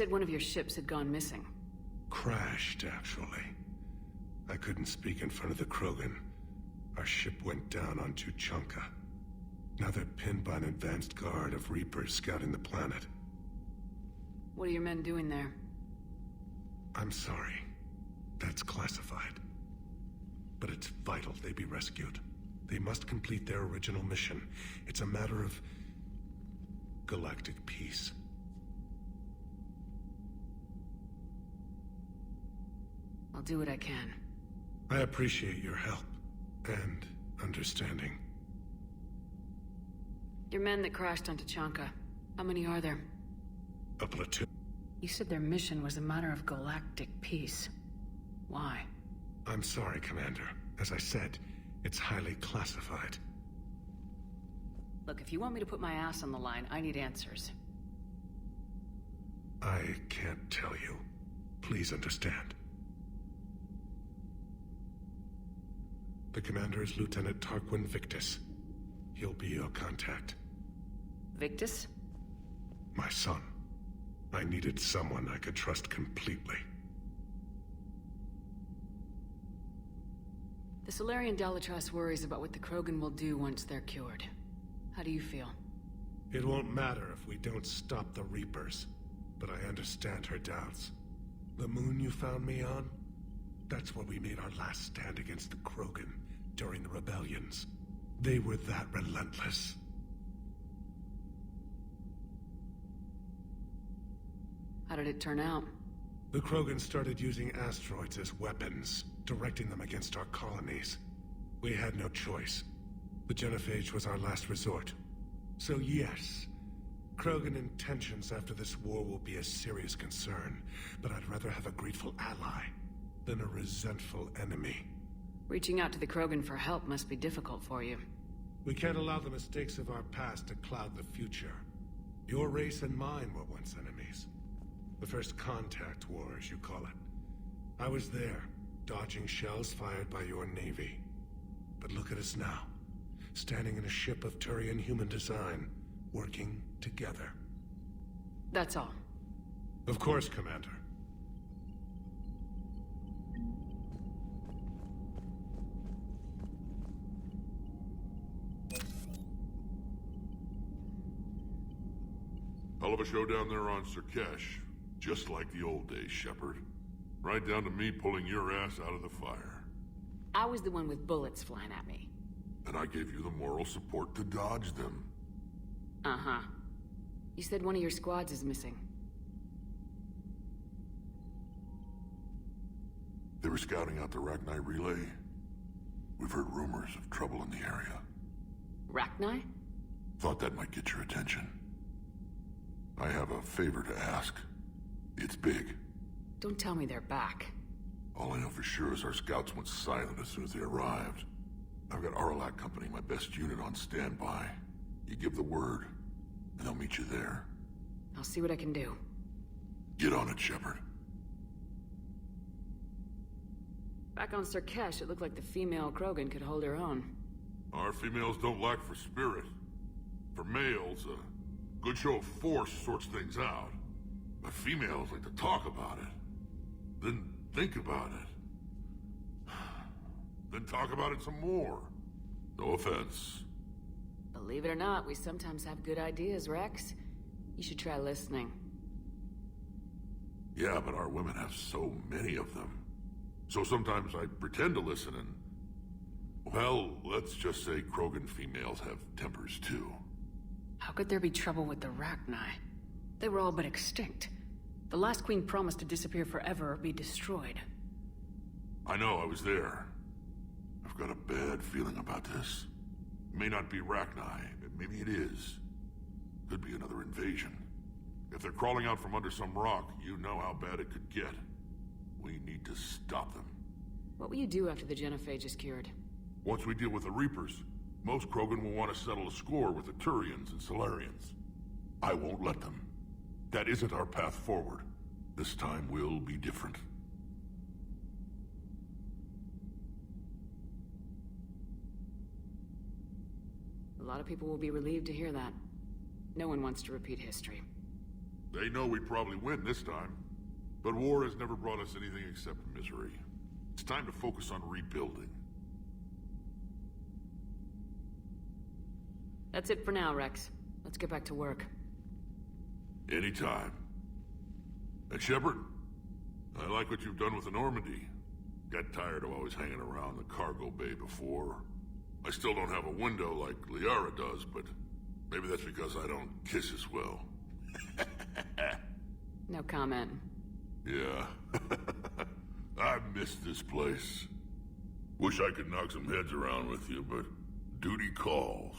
said one of your ships had gone missing. Crashed, actually. I couldn't speak in front of the Krogan. Our ship went down on Tuchanka. Now they're pinned by an advanced guard of Reapers scouting the planet. What are your men doing there? I'm sorry. That's classified. But it's vital they be rescued. They must complete their original mission. It's a matter of galactic peace. I'll do what I can. I appreciate your help and understanding. Your men that crashed on Tuchanka, how many are there? A platoon. You said their mission was a matter of galactic peace. Why? I'm sorry, Commander. As I said, it's highly classified. Look, if you want me to put my ass on the line, I need answers. I can't tell you. Please understand. The commander is Lieutenant Tarquin Victus. He'll be your contact. Victus? My son. I needed someone I could trust completely. The Solarian Dalatrass worries about what the Krogan will do once they're cured. How do you feel? It won't matter if we don't stop the Reapers, but I understand her doubts. The moon you found me on? That's where we made our last stand against the Krogan during the rebellions. They were that relentless. How did it turn out? The Krogan started using asteroids as weapons, directing them against our colonies. We had no choice. The genophage was our last resort. So yes, Krogan intentions after this war will be a serious concern, but I'd rather have a grateful ally than a resentful enemy. Reaching out to the Krogan for help must be difficult for you. We can't allow the mistakes of our past to cloud the future. Your race and mine were once enemies. The first contact war, as you call it. I was there, dodging shells fired by your navy. But look at us now, standing in a ship of Turian human design, working together. That's all. Of course, Commander. Hell of a show down there on Sirkesh. Just like the old days, Shepard. Right down to me pulling your ass out of the fire. I was the one with bullets flying at me. And I gave you the moral support to dodge them. Uh-huh. You said one of your squads is missing. They were scouting out the Rachni relay. We've heard rumors of trouble in the area. Rachni? Thought that might get your attention. I have a favor to ask. It's big. Don't tell me they're back. All I know for sure is our scouts went silent as soon as they arrived. I've got Aralak Company, my best unit, on standby. You give the word, and they'll meet you there. I'll see what I can do. Get on it, Shepard. Back on Sirkesh, it looked like the female Krogan could hold her own. Our females don't lack for spirit. For males, a good show of force sorts things out. But females like to talk about it. Then think about it. Then talk about it some more. No offense. Believe it or not, we sometimes have good ideas, Rex. You should try listening. Yeah, but our women have so many of them. So sometimes I pretend to listen and... Well, let's just say Krogan females have tempers too. How could there be trouble with the Rachni? They were all but extinct. The last queen promised to disappear forever or be destroyed. I know, I was there. I've got a bad feeling about this. It may not be Rachni, maybe it is. Could be another invasion. If they're crawling out from under some rock, you know how bad it could get. We need to stop them. What will you do after the genophage is cured? Once we deal with the Reapers, most Krogan will want to settle a score with the Turians and Solarians. I won't let them. That isn't our path forward. This time will be different. A lot of people will be relieved to hear that. No one wants to repeat history. They know we'd probably win this time. But war has never brought us anything except misery. It's time to focus on rebuilding. That's it for now, Rex. Let's get back to work. Anytime. And Shepard, I like what you've done with the Normandy. Got tired of always hanging around the cargo bay before. I still don't have a window like Liara does, but maybe that's because I don't kiss as well. No comment. Yeah. I miss this place. Wish I could knock some heads around with you, but duty calls.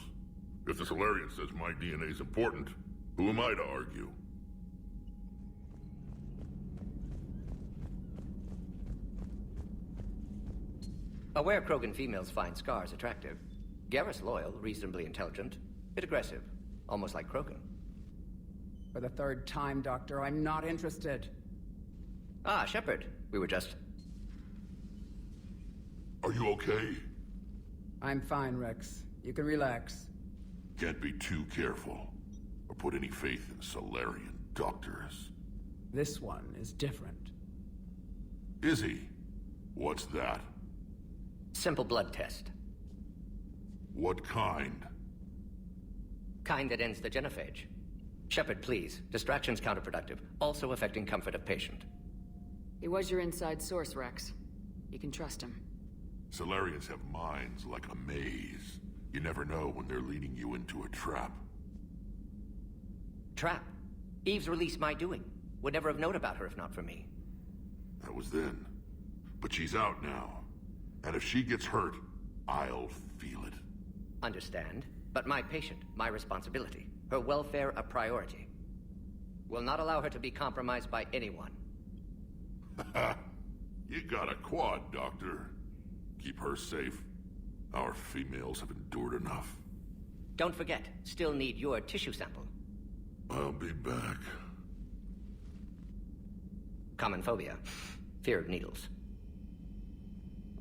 If the Solarian says my DNA's important, who am I to argue? Aware Krogan females find scars attractive. Garrus loyal, reasonably intelligent, bit aggressive, almost like Krogan. For the third time, Doctor, I'm not interested. Ah, Shepard. We were just... Are you okay? I'm fine, Rex. You can relax. Can't be too careful, or put any faith in Solarian doctors. This one is different. Is he? What's that? Simple blood test. What kind? Kind that ends the genophage. Shepard, please. Distraction's counterproductive, also affecting comfort of patient. He was your inside source, Rex. You can trust him. Solarians have minds like a maze. You never know when they're leading you into a trap. Trap? Eve's release my doing. Would never have known about her if not for me. That was then. But she's out now. And if she gets hurt, I'll feel it. Understand. But my patient, my responsibility. Her welfare a priority. Will not allow her to be compromised by anyone. You got a quad, Doctor. Keep her safe. Our females have endured enough. Don't forget, still need your tissue sample. I'll be back. Common phobia. Fear of needles.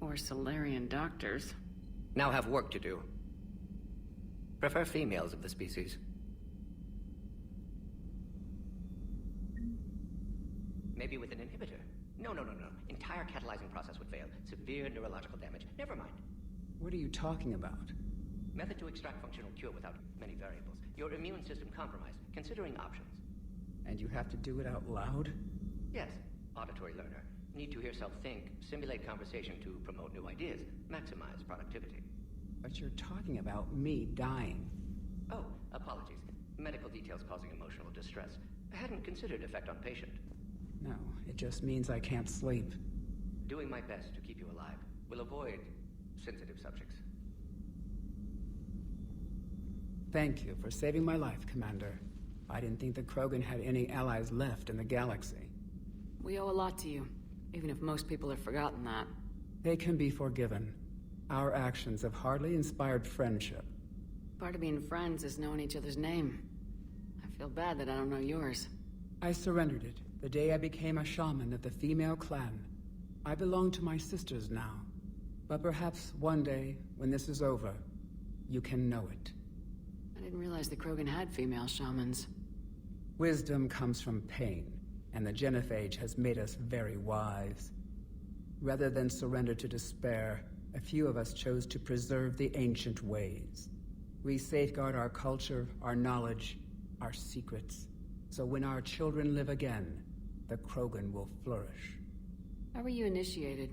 Or Solarian doctors. Now have work to do. Prefer females of the species. Maybe with an inhibitor. No. Entire catalyzing process would fail. Severe neurological damage. Never mind. What are you talking about? Method to extract functional cure without many variables. Your immune system compromised. Considering options. And you have to do it out loud? Yes. Auditory learner. Need to hear self think, simulate conversation to promote new ideas, maximize productivity. But you're talking about me dying. Oh, apologies. Medical details causing emotional distress. I hadn't considered effect on patient. No, it just means I can't sleep. Doing my best to keep you alive. Will avoid sensitive subjects. Thank you for saving my life, Commander. I didn't think the Krogan had any allies left in the galaxy. We owe a lot to you, even if most people have forgotten that. They can be forgiven. Our actions have hardly inspired friendship. Part of being friends is knowing each other's name. I feel bad that I don't know yours. I surrendered it the day I became a shaman of the female clan. I belong to my sisters now. But perhaps one day, when this is over, you can know it. I didn't realize the Krogan had female shamans. Wisdom comes from pain, and the genophage has made us very wise. Rather than surrender to despair, a few of us chose to preserve the ancient ways. We safeguard our culture, our knowledge, our secrets. So when our children live again, the Krogan will flourish. How were you initiated?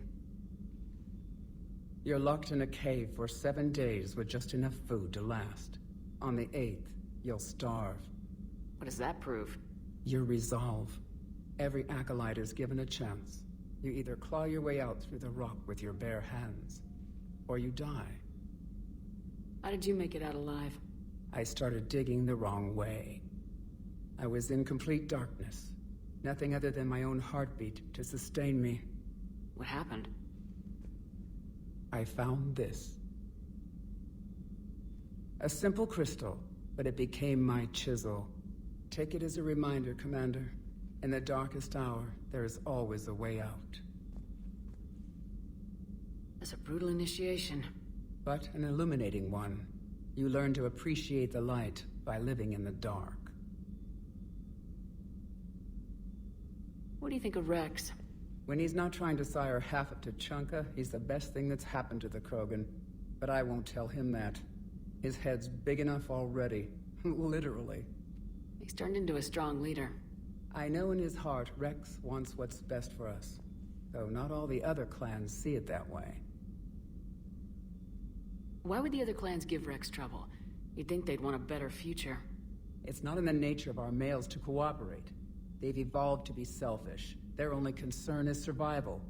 You're locked in a cave for 7 days with just enough food to last. On the 8th, you'll starve. What does that prove? Your resolve. Every acolyte is given a chance. You either claw your way out through the rock with your bare hands, or you die. How did you make it out alive? I started digging the wrong way. I was in complete darkness. Nothing other than my own heartbeat to sustain me. What happened? I found this. A simple crystal, but it became my chisel. Take it as a reminder, Commander. In the darkest hour, there is always a way out. That's a brutal initiation. But an illuminating one. You learn to appreciate the light by living in the dark. What do you think of Rex? When he's not trying to sire half of Tuchanka, he's the best thing that's happened to the Krogan. But I won't tell him that. His head's big enough already. Literally. He's turned into a strong leader. I know in his heart Rex wants what's best for us. Though not all the other clans see it that way. Why would the other clans give Rex trouble? You'd think they'd want a better future. It's not in the nature of our males to cooperate. They've evolved to be selfish. Their only concern is survival.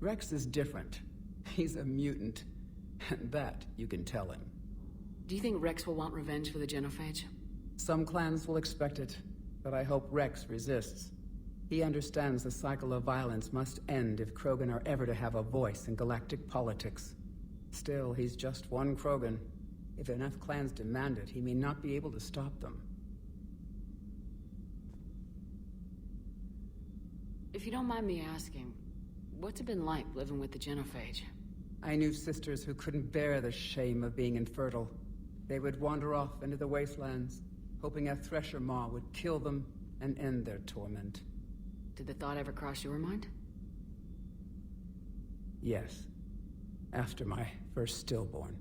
Rex is different. He's a mutant. And that you can tell him. Do you think Rex will want revenge for the genophage? Some clans will expect it, but I hope Rex resists. He understands the cycle of violence must end if Krogan are ever to have a voice in galactic politics. Still, he's just one Krogan. If enough clans demand it, he may not be able to stop them. If you don't mind me asking, what's it been like living with the genophage? I knew sisters who couldn't bear the shame of being infertile. They would wander off into the wastelands, hoping a thresher maw would kill them and end their torment. Did the thought ever cross your mind? Yes. After my first stillborn.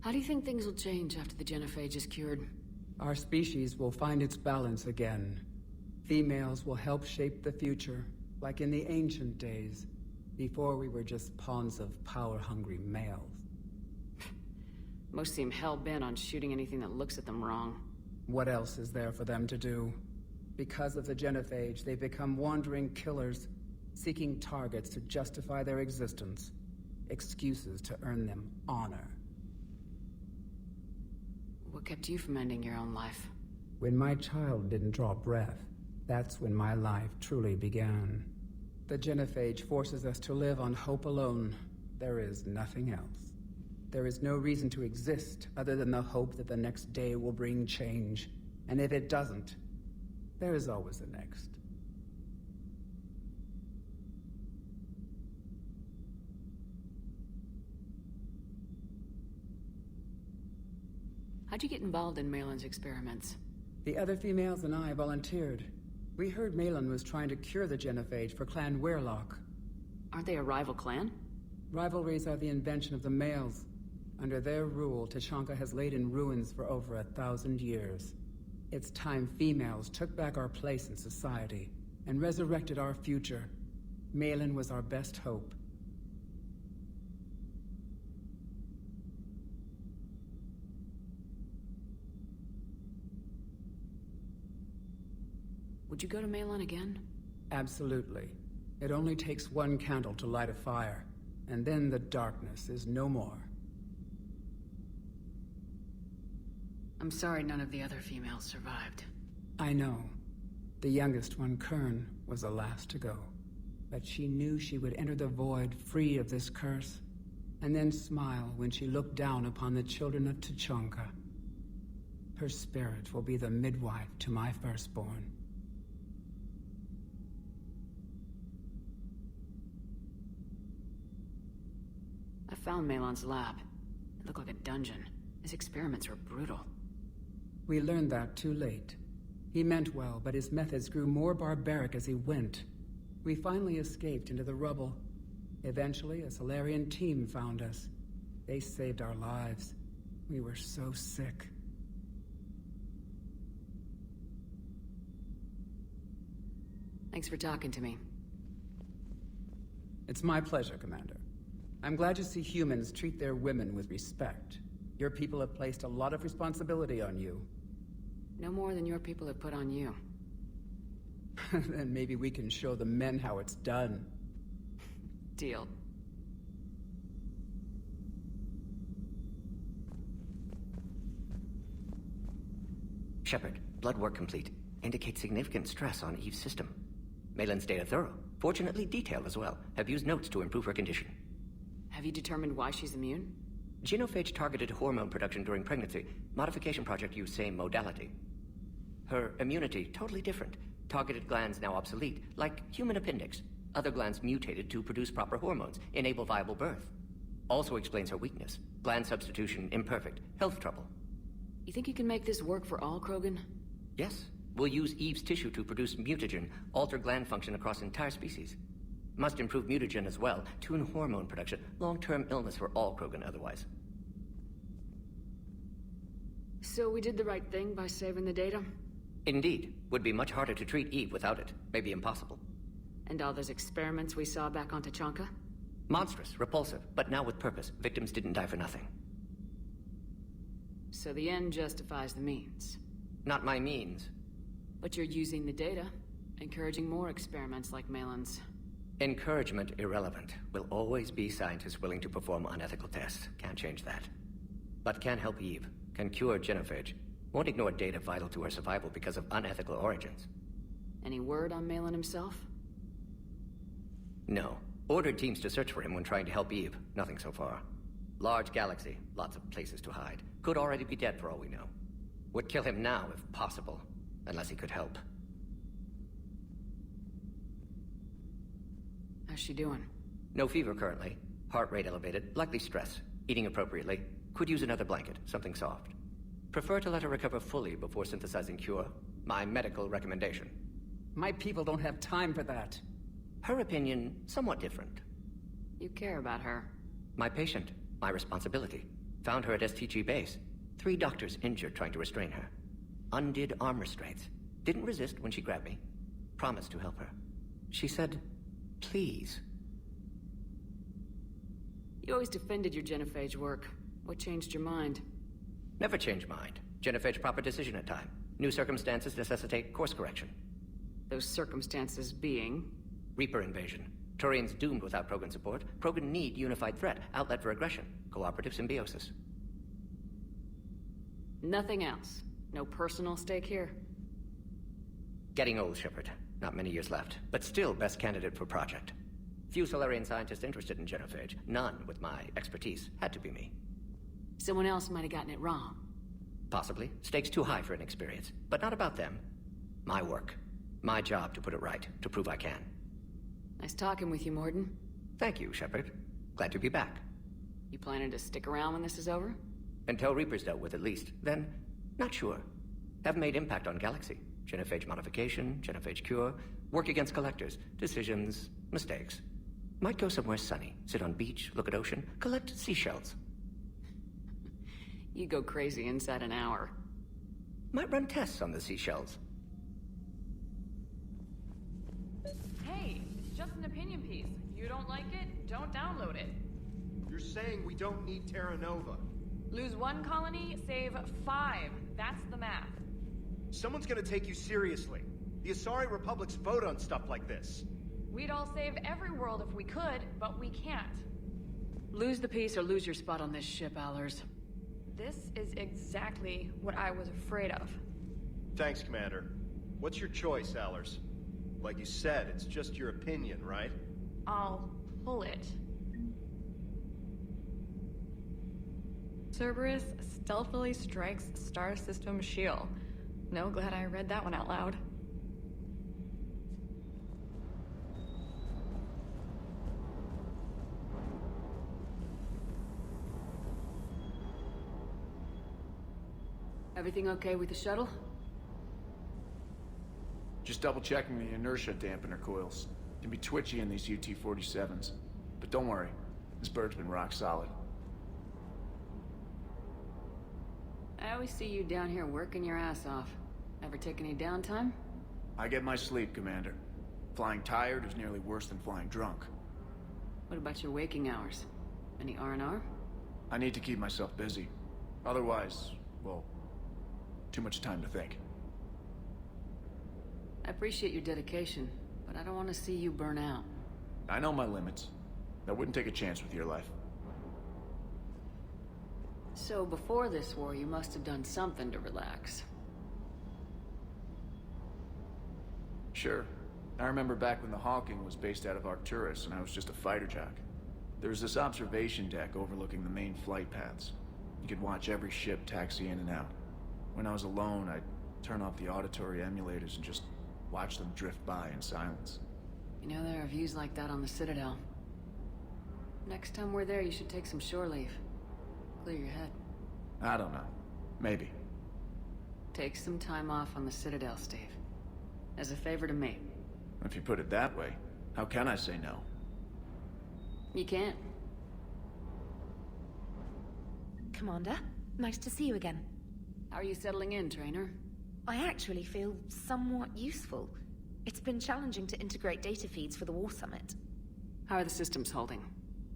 How do you think things will change after the genophage is cured? Our species will find its balance again. Females will help shape the future, like in the ancient days, before we were just pawns of power-hungry males. Most seem hell-bent on shooting anything that looks at them wrong. What else is there for them to do? Because of the genophage, they've become wandering killers, seeking targets to justify their existence, excuses to earn them honor. What kept you from ending your own life? When my child didn't draw breath, that's when my life truly began. The genophage forces us to live on hope alone. There is nothing else. There is no reason to exist other than the hope that the next day will bring change. And if it doesn't, there is always the next. How'd you get involved in Malin's experiments? The other females and I volunteered. We heard Malin was trying to cure the genophage for Clan Weirlock. Aren't they a rival clan? Rivalries are the invention of the males. Under their rule, Tuchanka has laid in ruins for over 1,000 years. It's time females took back our place in society and resurrected our future. Malin was our best hope. Would you go to Malin again? Absolutely. It only takes one candle to light a fire, and then the darkness is no more. I'm sorry none of the other females survived. I know. The youngest one, Kern, was the last to go. But she knew she would enter the void free of this curse, and then smile when she looked down upon the children of Tuchanka. Her spirit will be the midwife to my firstborn. I found Malin's lab. It looked like a dungeon. His experiments were brutal. We learned that too late. He meant well, but his methods grew more barbaric as he went. We finally escaped into the rubble. Eventually, a Solarian team found us. They saved our lives. We were so sick. Thanks for talking to me. It's my pleasure, Commander. I'm glad to see humans treat their women with respect. Your people have placed a lot of responsibility on you. No more than your people have put on you. Then maybe we can show the men how it's done. Deal. Shepard, blood work complete. Indicates significant stress on Eve's system. Malin's data thorough. Fortunately detailed as well. Have used notes to improve her condition. Have you determined why she's immune? Genophage targeted hormone production during pregnancy. Modification project used same modality. Her immunity, totally different. Targeted glands now obsolete, like human appendix. Other glands mutated to produce proper hormones, enable viable birth. Also explains her weakness. Gland substitution imperfect. Health trouble. You think you can make this work for all Krogan? Yes. We'll use Eve's tissue to produce mutagen, alter gland function across entire species. Must improve mutagen as well, tune hormone production, long-term illness for all Krogan otherwise. So we did the right thing by saving the data? Indeed. Would be much harder to treat Eve without it. Maybe impossible. And all those experiments we saw back on Tachanka? Monstrous, repulsive, but now with purpose. Victims didn't die for nothing. So the end justifies the means. Not my means. But you're using the data, encouraging more experiments like Malin's. Encouragement irrelevant. Will always be scientists willing to perform unethical tests. Can't change that. But can help Eve. Can cure genophage. Won't ignore data vital to her survival because of unethical origins. Any word on Malin himself? No. Ordered teams to search for him when trying to help Eve. Nothing so far. Large galaxy. Lots of places to hide. Could already be dead for all we know. Would kill him now if possible. Unless he could help. How's she doing? No fever currently. Heart rate elevated. Likely stress. Eating appropriately. Could use another blanket. Something soft. Prefer to let her recover fully before synthesizing cure. My medical recommendation. My people don't have time for that. Her opinion, somewhat different. You care about her. My patient. My responsibility. Found her at STG base. 3 doctors injured trying to restrain her. Undid arm restraints. Didn't resist when she grabbed me. Promised to help her. She said, please. You always defended your genophage work. What changed your mind? Never change mind. Genophage proper decision at time. New circumstances necessitate course correction. Those circumstances being? Reaper invasion. Turians doomed without Krogan support. Krogan need unified threat. Outlet for aggression. Cooperative symbiosis. Nothing else. No personal stake here. Getting old, Shepard. Not many years left. But still best candidate for project. Few Solarian scientists interested in genophage. None with my expertise. Had to be me. Someone else might have gotten it wrong. Possibly. Stakes too high for inexperience. But not about them. My work. My job to put it right. To prove I can. Nice talking with you, Morden. Thank you, Shepard. Glad to be back. You planning to stick around when this is over? Until Reaper's dealt with at least. Then, not sure. Have made impact on Galaxy. Genophage modification, genophage cure, work against collectors, decisions, mistakes. Might go somewhere sunny, sit on beach, look at ocean, collect seashells. You go crazy inside an hour. Might run tests on the seashells. Hey, it's just an opinion piece. If you don't like it, don't download it. You're saying we don't need Terra Nova. Lose 1 colony, save 5. That's the math. Someone's gonna take you seriously. The Asari Republics vote on stuff like this. We'd all save every world if we could, but we can't. Lose the peace or lose your spot on this ship, Allers. This is exactly what I was afraid of. Thanks, Commander. What's your choice, Allers? Like you said, it's just your opinion, right? I'll pull it. Cerberus stealthily strikes Star System shield. No, glad I read that one out loud. Everything okay with the shuttle? Just double checking the inertia dampener coils. Can be twitchy in these UT-47s. But don't worry, this bird's been rock solid. I always see you down here working your ass off. Ever take any downtime? I get my sleep, Commander. Flying tired is nearly worse than flying drunk. What about your waking hours? Any R&R? I need to keep myself busy. Otherwise, well, too much time to think. I appreciate your dedication, but I don't want to see you burn out. I know my limits. I wouldn't take a chance with your life. So before this war, you must have done something to relax. Sure. I remember back when the Hawking was based out of Arcturus and I was just a fighter jock. There was this observation deck overlooking the main flight paths. You could watch every ship taxi in and out. When I was alone, I'd turn off the auditory emulators and just watch them drift by in silence. You know, there are views like that on the Citadel. Next time we're there, you should take some shore leave. Clear your head. I don't know. Maybe. Take some time off on the Citadel, Steve. As a favor to me. If you put it that way, how can I say no? You can't. Commander, nice to see you again. How are you settling in, Trainer? I actually feel somewhat useful. It's been challenging to integrate data feeds for the War Summit. How are the systems holding?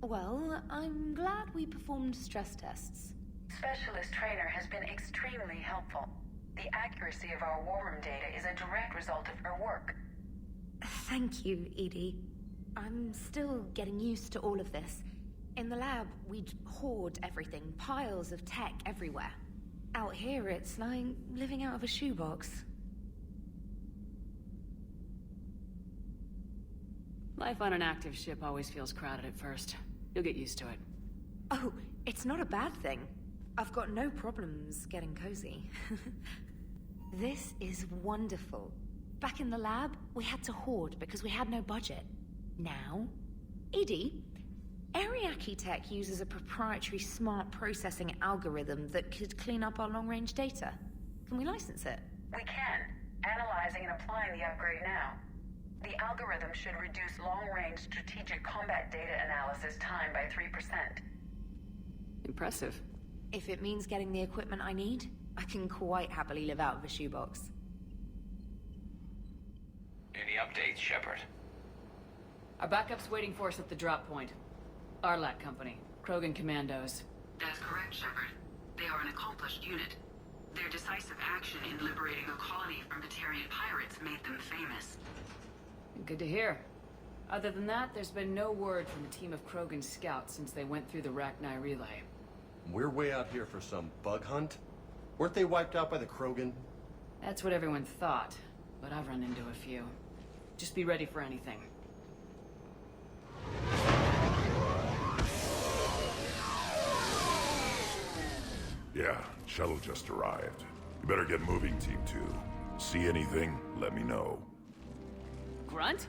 Well, I'm glad we performed stress tests. Specialist Trainer has been extremely helpful. The accuracy of our war room data is a direct result of her work. Thank you, Edie. I'm still getting used to all of this. In the lab, we'd hoard everything, piles of tech everywhere. Out here, it's like living out of a shoebox. Life on an active ship always feels crowded at first. You'll get used to it. Oh, it's not a bad thing. I've got no problems getting cozy. This is wonderful. Back in the lab, we had to hoard because we had no budget. Now, Edie, Ariake Tech uses a proprietary smart processing algorithm that could clean up our long-range data. Can we license it? We can. Analyzing and applying the upgrade now. The algorithm should reduce long-range strategic combat data analysis time by 3%. Impressive. If it means getting the equipment I need, I can quite happily live out of a shoebox. Any updates, Shepard? Our backup's waiting for us at the drop point. Arlac Company, Krogan Commandos. That's correct, Shepard. They are an accomplished unit. Their decisive action in liberating a colony from Batarian pirates made them famous. Good to hear. Other than that, there's been no word from the team of Krogan scouts since they went through the Rachni relay. We're way out here for some bug hunt? Weren't they wiped out by the Krogan? That's what everyone thought, but I've run into a few. Just be ready for anything. Yeah, shuttle just arrived. You better get moving, Team 2. See anything, let me know. Grunt?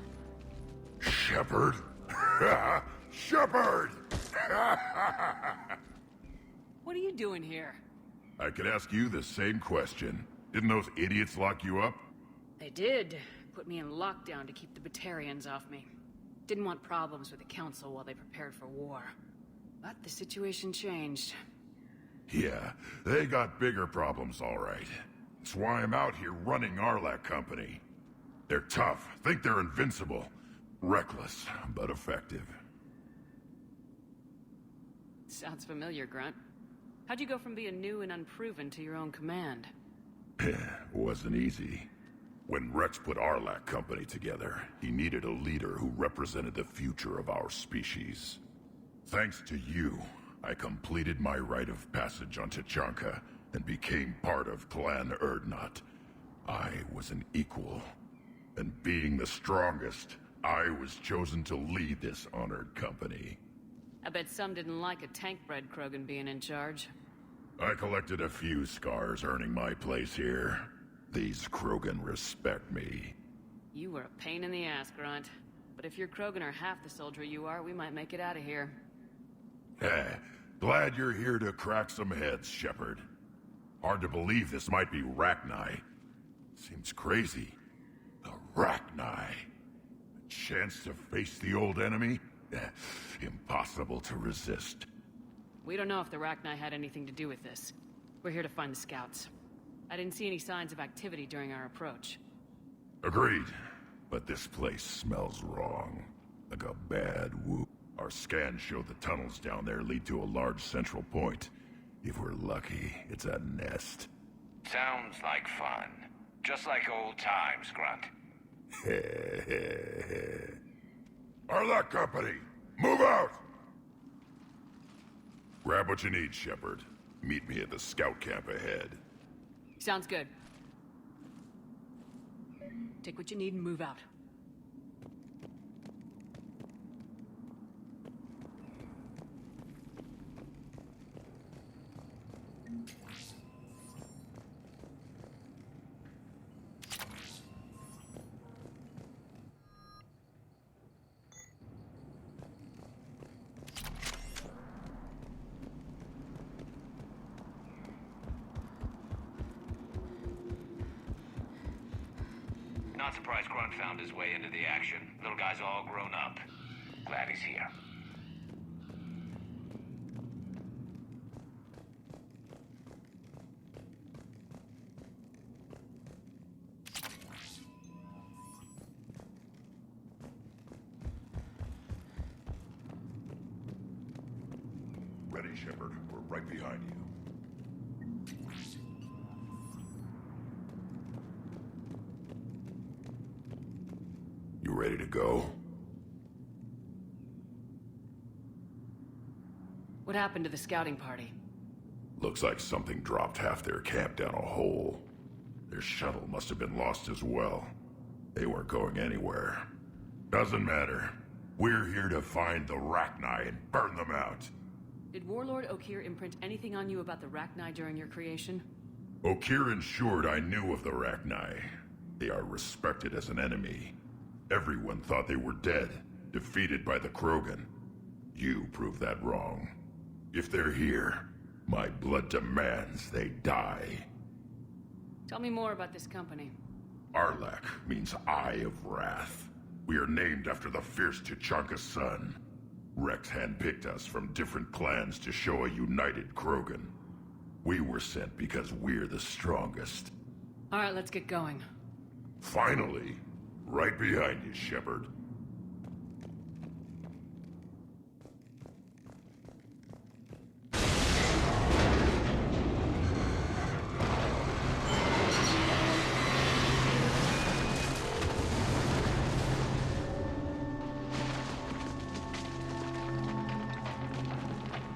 Shepard? Shepard! What are you doing here? I could ask you the same question. Didn't those idiots lock you up? They did. Put me in lockdown to keep the Batarians off me. Didn't want problems with the Council while they prepared for war. But the situation changed. Yeah, they got bigger problems, all right. That's why I'm out here running Arlac Company. They're tough, think they're invincible. Reckless, but effective. Sounds familiar, Grunt. How'd you go from being new and unproven to your own command? Wasn't easy. When Rex put Arlac Company together, he needed a leader who represented the future of our species. Thanks to you, I completed my rite of passage on Tachanka and became part of Clan Erdnot. I was an equal, and being the strongest, I was chosen to lead this honored company. I bet some didn't like a tank-bred Krogan being in charge. I collected a few scars earning my place here. These Krogan respect me. You were a pain in the ass, Grunt. But if your Krogan are half the soldier you are, we might make it out of here. Glad you're here to crack some heads, Shepard. Hard to believe this might be Rachni. Seems crazy. The Rachni. A chance to face the old enemy? Impossible to resist. We don't know if the Rachni had anything to do with this. We're here to find the scouts. I didn't see any signs of activity during our approach. Agreed. But this place smells wrong. Like a bad woo. Our scans show the tunnels down there lead to a large central point. If we're lucky, it's a nest. Sounds like fun. Just like old times, Grunt. Arlac Company, move out! Grab what you need, Shepard. Meet me at the scout camp ahead. Sounds good. Take what you need and move out. Not surprised Grunt found his way into the action. Little guy's all grown up. Glad he's here. Ready, Shepard. We're right behind you. You ready to go? What happened to the scouting party? Looks like something dropped half their camp down a hole. Their shuttle must have been lost as well. They weren't going anywhere. Doesn't matter. We're here to find the Rachni and burn them out. Did Warlord Okeer imprint anything on you about the Rachni during your creation? Okeer ensured I knew of the Rachni. They are respected as an enemy. Everyone thought they were dead, defeated by the Krogan. You proved that wrong. If they're here, my blood demands they die. Tell me more about this company. Arlak means Eye of Wrath. We are named after the fierce Tuchanka's son. Rex handpicked us from different clans to show a united Krogan. We were sent because we're the strongest. All right, let's get going. Finally! Right behind you, Shepard.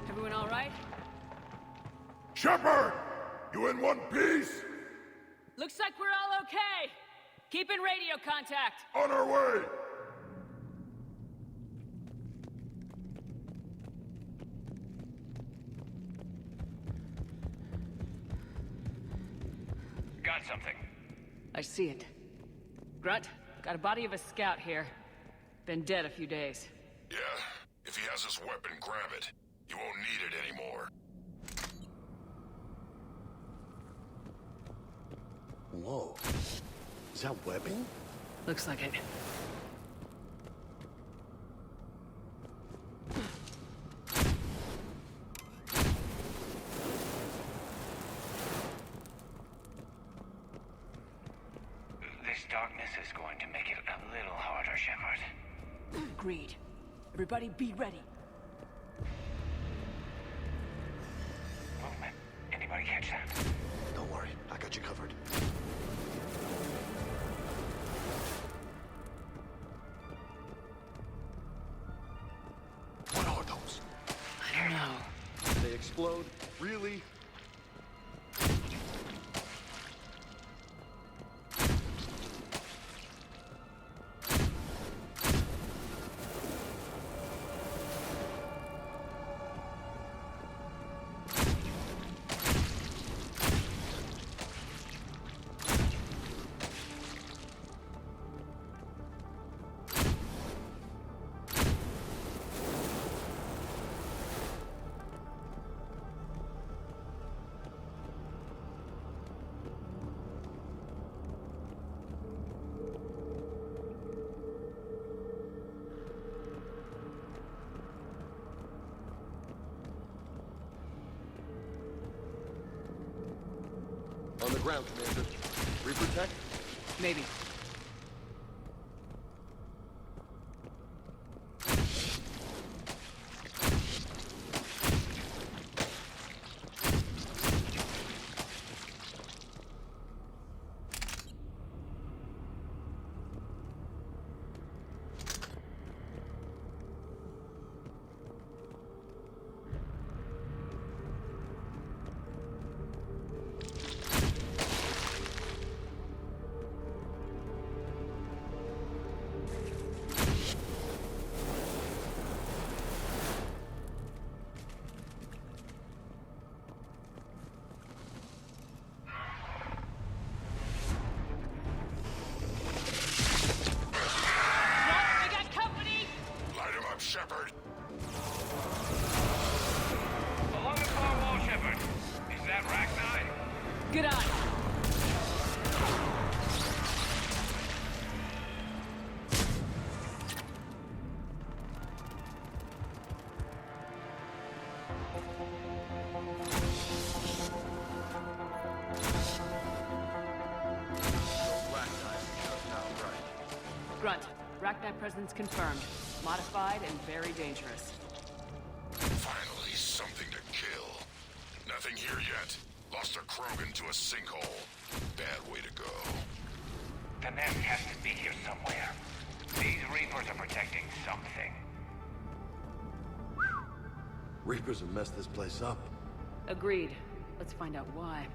Everyone all right? Shepard! You in one piece? Looks like we're all okay. Keep in radio contact. On our way! Got something. I see it. Grunt, got a body of a scout here. Been dead a few days. Yeah, if he has his weapon, grab it. You won't need it anymore. Whoa. Is that webbing? Looks like it. This darkness is going to make it a little harder, Shepard. Agreed. Everybody be ready. Movement. Anybody catch that? Don't worry, I got you covered. What are those? I don't know. They explode? Really? On the ground, Commander. Reaper tech? Maybe. Shepard! Along the far wall, Shepard. Is that Rachni? Good eye. TrackNet presence confirmed. Modified and very dangerous. Finally, something to kill. Nothing here yet. Lost a Krogan to a sinkhole. Bad way to go. The nest has to be here somewhere. These Reapers are protecting something. Reapers have messed this place up. Agreed. Let's find out why.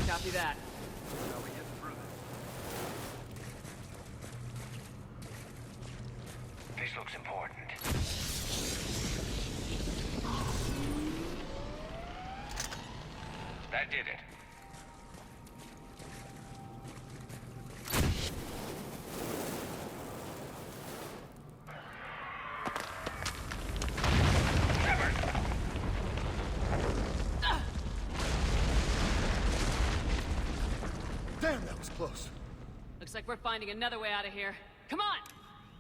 Copy that. How we get through this? This looks important. That did it. Damn, that was close. Looks like we're finding another way out of here. Come on!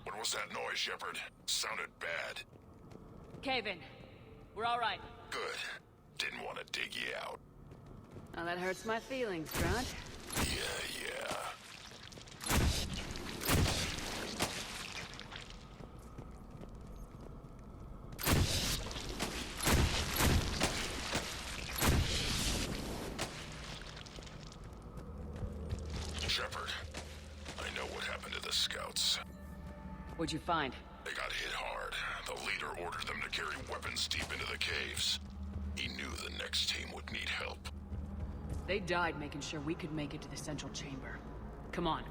What was that noise, Shepard? Sounded bad. Cave in. We're all right. Good. Didn't want to dig you out. Now that hurts my feelings, Grunt. Yeah. Shepard, I know what happened to the scouts. What'd you find? They got hit hard. The leader ordered them to carry weapons deep into the caves. He knew the next team would need help. They died making sure we could make it to the central chamber. Come on.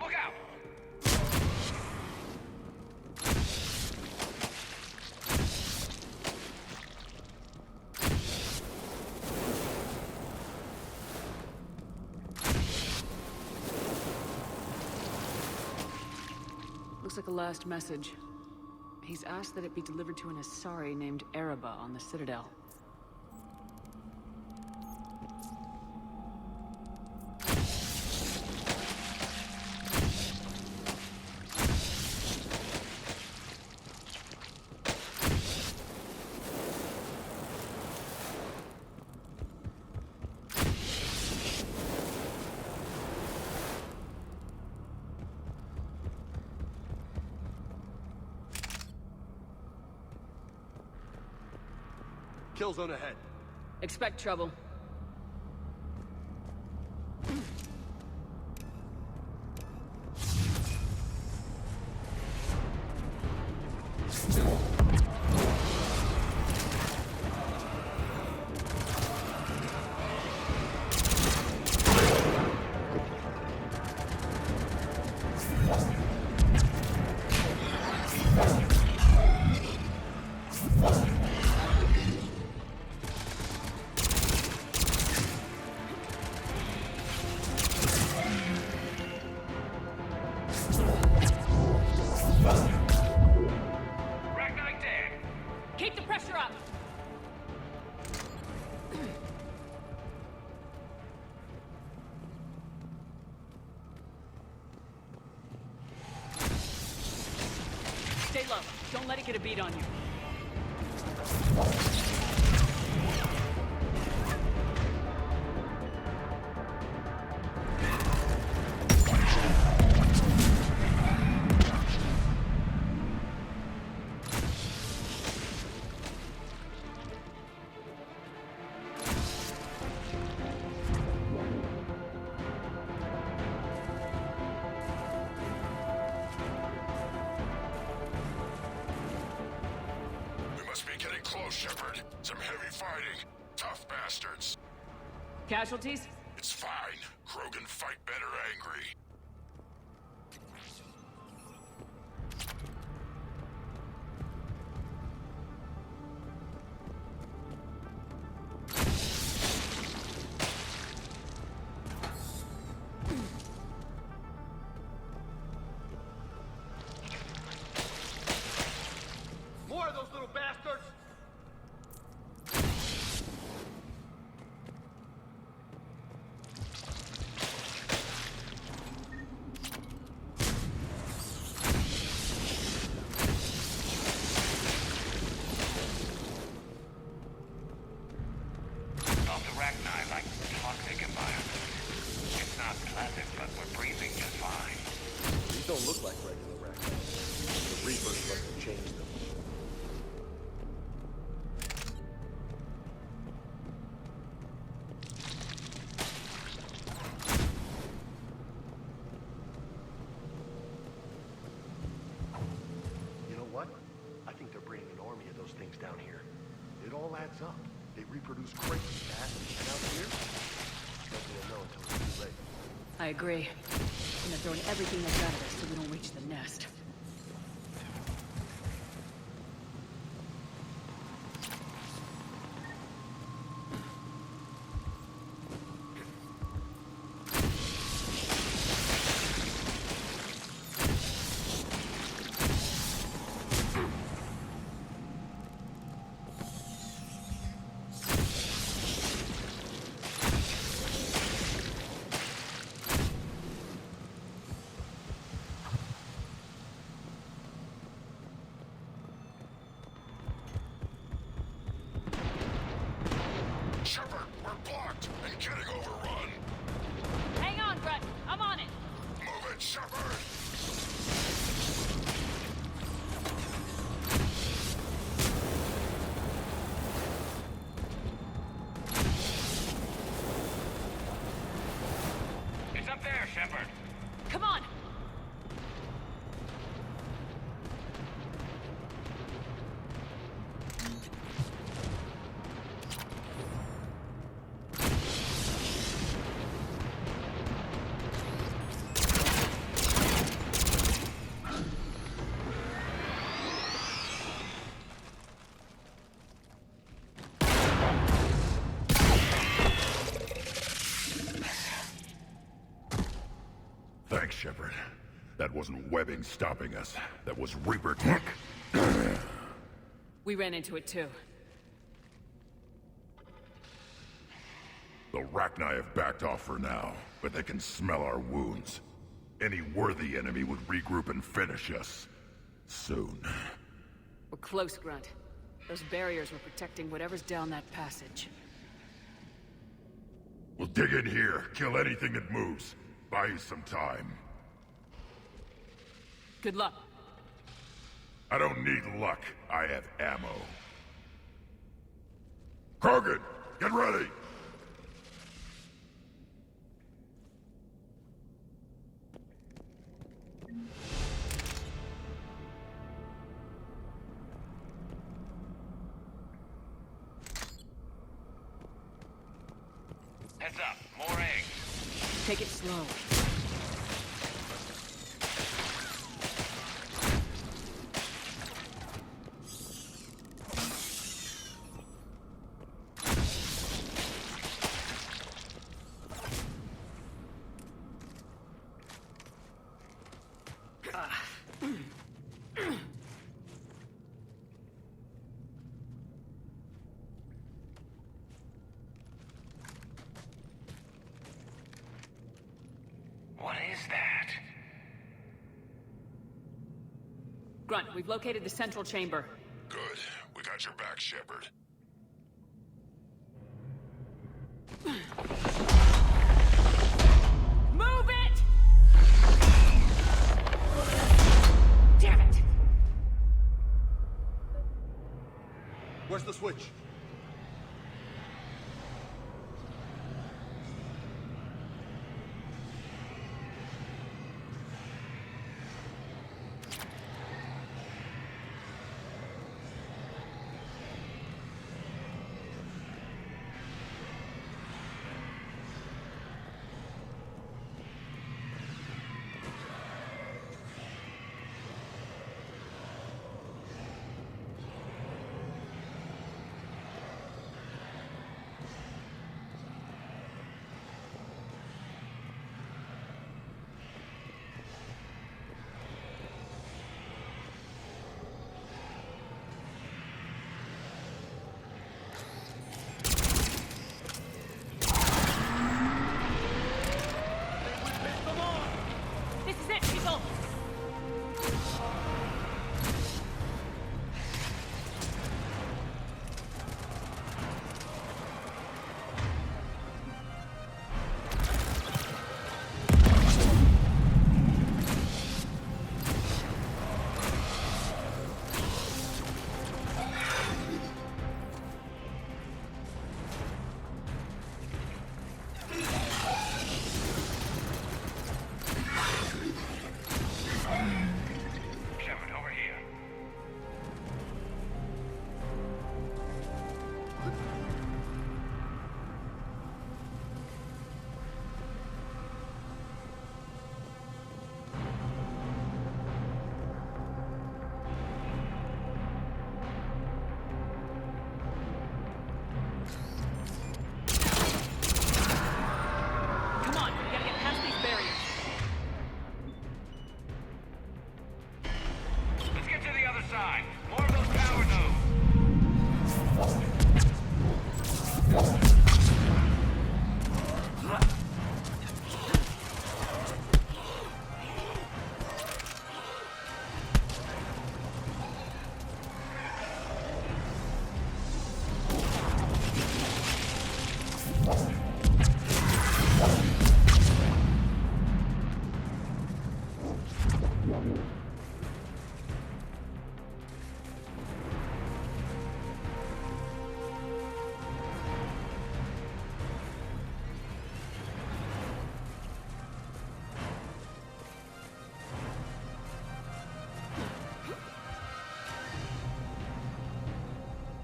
Look out! Looks like a last message. He's asked that it be delivered to an Asari named Ereba on the Citadel. Kill zone ahead. Expect trouble. Don't let it get a beat on you. Shepard. Some heavy fighting. Tough bastards. Casualties? It's fine. Krogan fight better angry. More of those little bastards! Off the Rachni like toxic environment. It's not pleasant, but we're breathing just fine. These don't look like regular Rachni. The Reapers must have changed them. You know what? I think they're bringing an army of those things down here. It all adds up. They reproduce crazy fast, and out here, nothing will know until it's too late. I agree. And they're throwing everything that's out of us so we don't reach the nest. Shepard, we're blocked and getting overrun. Hang on, Brett. I'm on it. Move it, Shepard! It's up there, Shepard. Come on. Thanks, Shepard. That wasn't webbing stopping us. That was Reaper tech. We ran into it too. The Rachni have backed off for now, but they can smell our wounds. Any worthy enemy would regroup and finish us. Soon. We're close, Grunt. Those barriers were protecting whatever's down that passage. We'll dig in here, kill anything that moves. Buy you some time. Good luck. I don't need luck. I have ammo. Krogan, get ready! Heads up, more eggs. Take it slow. Grunt, we've located the central chamber. Good. We got your back, Shepard. Move it! Damn it! Where's the switch? This is it, people! Shepard, over here. Come on, we gotta get past these barriers. Let's get to the other side. More of those power nodes.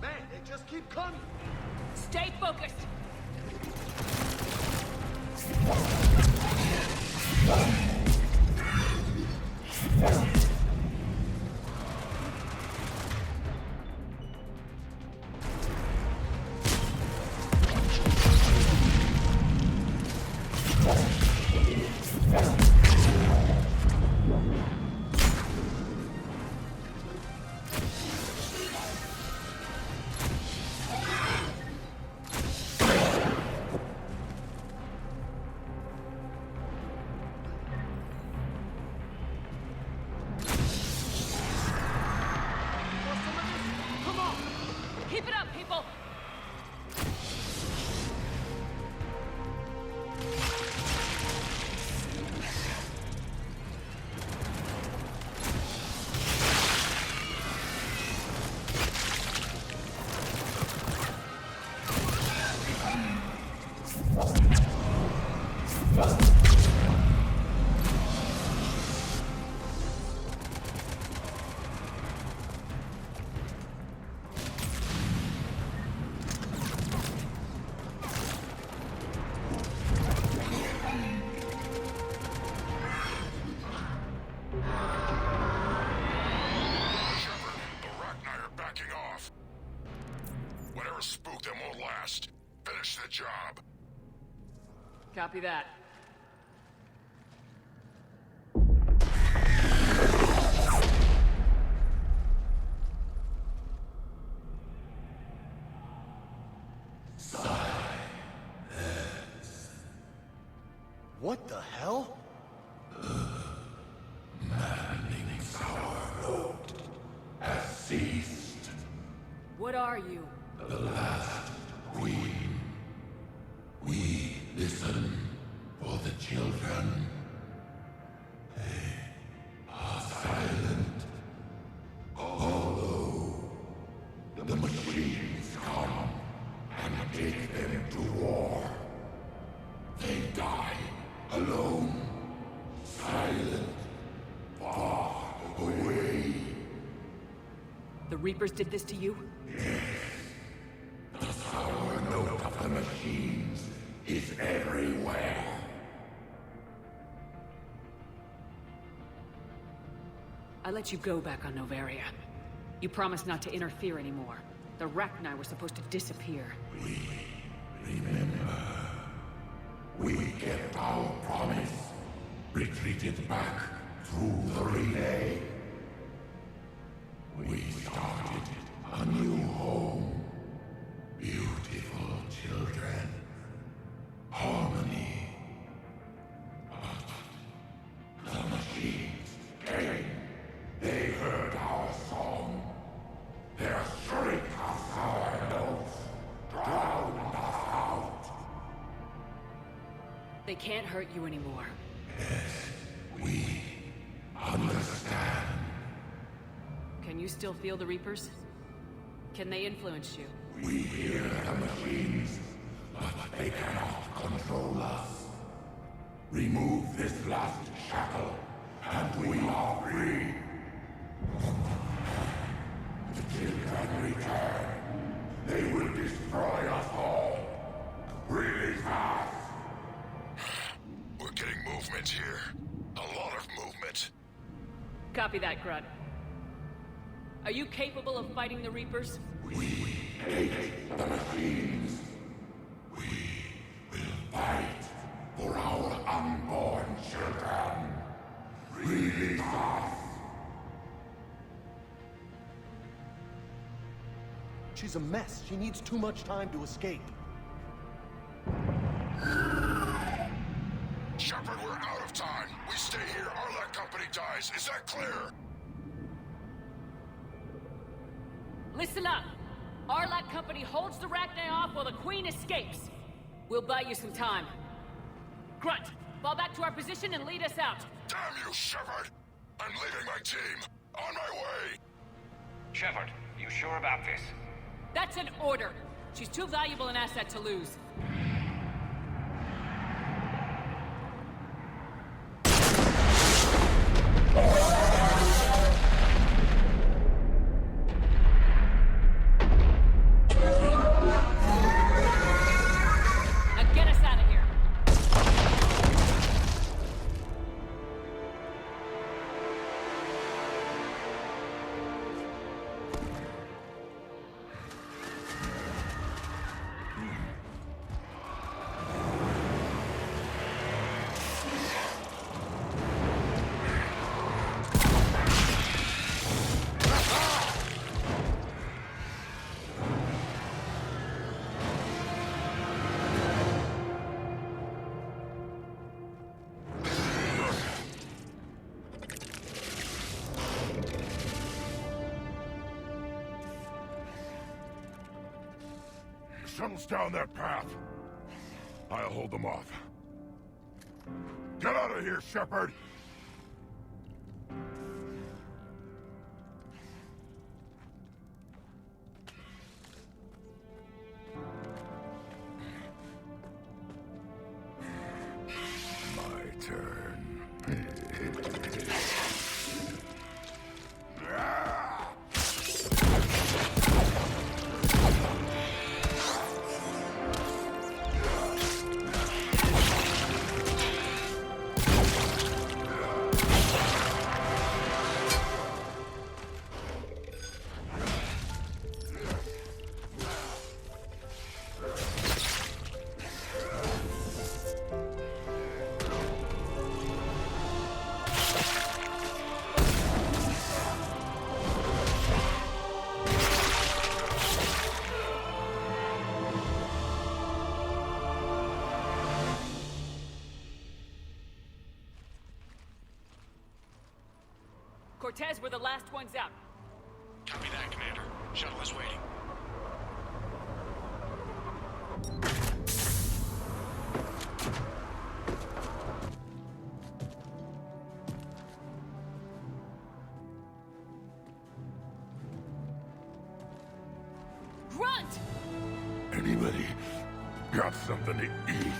Man, they just keep coming! Stay focused! Keep it up, people! Spook them won't last. Finish the job. Copy that. What the hell? Maddening power. are you? The last queen. We listen for the children. They are silent. Although the machines come and take them to war, they die alone, silent, far away. The Reapers did this to you? Yes. The sour note of the machines is everywhere. I let you go back on Novaria. You promised not to interfere anymore. The Rachni were supposed to disappear. We remember. We kept our promise. Retreated back through the relay. We started a new home. Beautiful children. Harmony. But the machines came. They heard our song. Their shriek of sour notes drowned us out. They can't hurt you anymore. Yes, we understand. Can you still feel the Reapers? Can they influence you? We hear the machines, but they cannot control us. Remove this last shackle, and we are free. The children return. They will destroy us all. Release us! We're getting movement here. A lot of movement. Copy that, Grunt. Are you capable of fighting the Reapers? We hate the machines. We will fight for our unborn children. Release us! She's a mess. She needs too much time to escape. Shepard, we're out of time. We stay here, our company dies. Is that clear? Listen up! Arlac Company holds the Rachni off while the Queen escapes. We'll buy you some time. Grunt, fall back to our position and lead us out. Damn you, Shepard! I'm leaving my team. On my way! Shepard, you sure about this? That's an order. She's too valuable an asset to lose. Now get us out of here. Shuttles down that path. I'll hold them off. Get out of here, Shepard! My turn. Cortez, we're the last ones out. Copy that, Commander. Shuttle is waiting. Anybody got something to eat?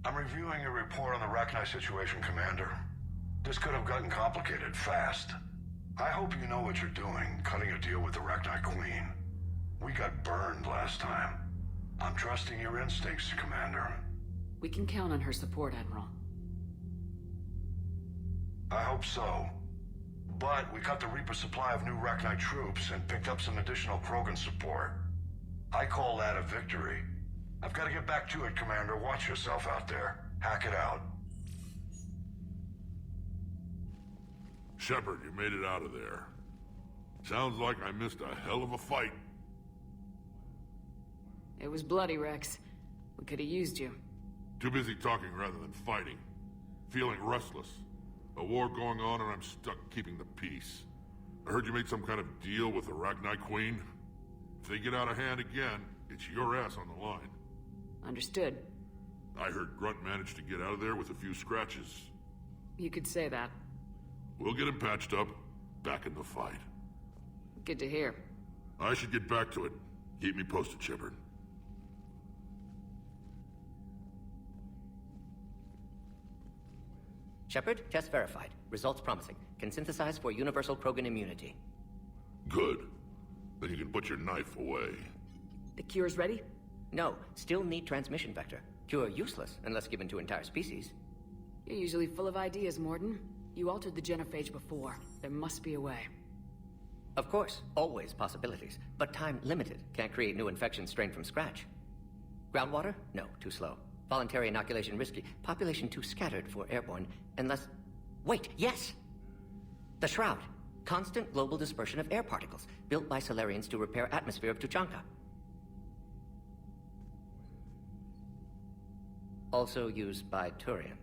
I'm reviewing your report on the Rachni situation, Commander. This could have gotten complicated fast. I hope you know what you're doing, cutting a deal with the Rachni Queen. We got burned last time. I'm trusting your instincts, Commander. We can count on her support, Admiral. I hope so. But we cut the Reaper supply of new Rachni troops and picked up some additional Krogan support. I call that a victory. I've got to get back to it, Commander. Watch yourself out there. Hack it out. Shepard, you made it out of there. Sounds like I missed a hell of a fight. It was bloody, Rex. We could have used you. Too busy talking rather than fighting. Feeling restless. A war going on and I'm stuck keeping the peace. I heard you made some kind of deal with the Rachni Queen. If they get out of hand again, it's your ass on the line. Understood. I heard Grunt managed to get out of there with a few scratches. You could say that. We'll get him patched up, back in the fight. Good to hear. I should get back to it. Keep me posted, Shepard. Shepard, test verified. Results promising. Can synthesize for universal Krogan immunity. Good. Then you can put your knife away. The cure's ready? No, still need transmission vector. Cure useless unless given to entire species. You're usually full of ideas, Morden. You altered the genophage before. There must be a way. Of course, always possibilities, but time limited. Can't create new infection strain from scratch. Groundwater? No, too slow. Voluntary inoculation risky. Population too scattered for airborne, unless... Wait, yes! The Shroud. Constant global dispersion of air particles, built by Solarians to repair atmosphere of Tuchanka. Also used by Turians.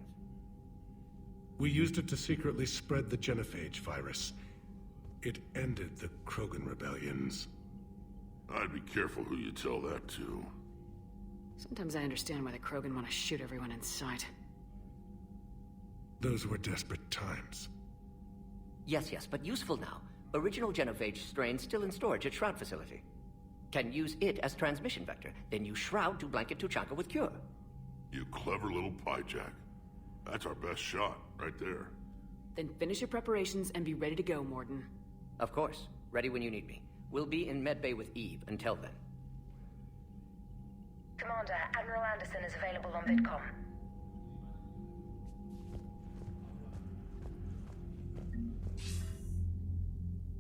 We used it to secretly spread the genophage virus. It ended the Krogan rebellions. I'd be careful who you tell that to. Sometimes I understand why the Krogan want to shoot everyone in sight. Those were desperate times. Yes, but useful now. Original genophage strain still in storage at Shroud facility. Can use it as transmission vector, then use Shroud to blanket Tuchanka with cure. You clever little pyjack. That's our best shot, right there. Then finish your preparations and be ready to go, Morden. Of course. Ready when you need me. We'll be in medbay with Eve until then. Commander, Admiral Anderson is available on VidCom.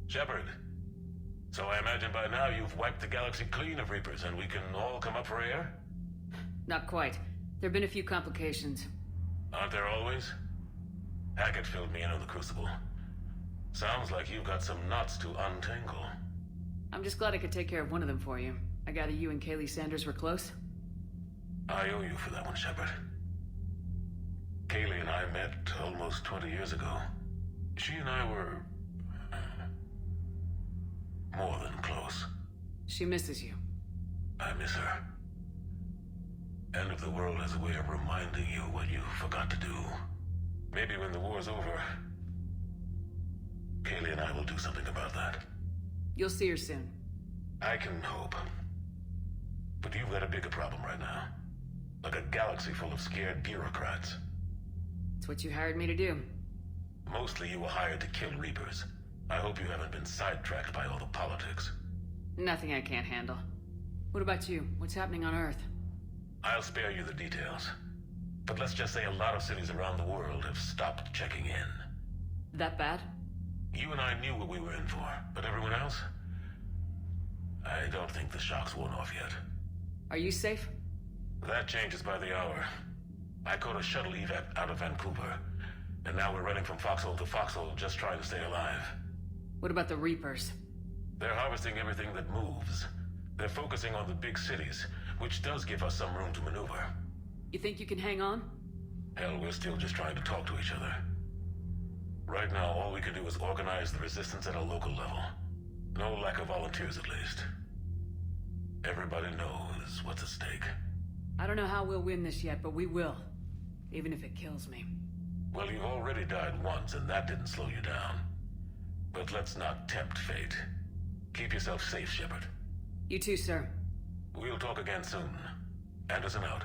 Shepard. So I imagine by now you've wiped the galaxy clean of Reapers and we can all come up for air? Not quite. There have been a few complications. Aren't there always? Hackett filled me in on the Crucible. Sounds like you've got some knots to untangle. I'm just glad I could take care of one of them for you. I gather you and Kaylee Sanders were close? I owe you for that one, Shepard. Kaylee and I met almost 20 years ago. She and I were... more than close. She misses you. I miss her. End of the world has a way of reminding you what you forgot to do. Maybe when the war's over, Kaylee and I will do something about that. You'll see her soon. I can hope. But you've got a bigger problem right now. Like a galaxy full of scared bureaucrats. It's what you hired me to do. Mostly you were hired to kill Reapers. I hope you haven't been sidetracked by all the politics. Nothing I can't handle. What about you? What's happening on Earth? I'll spare you the details. But let's just say a lot of cities around the world have stopped checking in. That bad? You and I knew what we were in for, but everyone else? I don't think the shock's worn off yet. Are you safe? That changes by the hour. I caught a shuttle evac out of Vancouver, and now we're running from foxhole to foxhole just trying to stay alive. What about the Reapers? They're harvesting everything that moves. They're focusing on the big cities, which does give us some room to maneuver. You think you can hang on? Hell, we're still just trying to talk to each other. Right now, all we can do is organize the resistance at a local level. No lack of volunteers, at least. Everybody knows what's at stake. I don't know how we'll win this yet, but we will. Even if it kills me. Well, you've already died once, and that didn't slow you down. But let's not tempt fate. Keep yourself safe, Shepard. You too, sir. We'll talk again soon. Anderson out.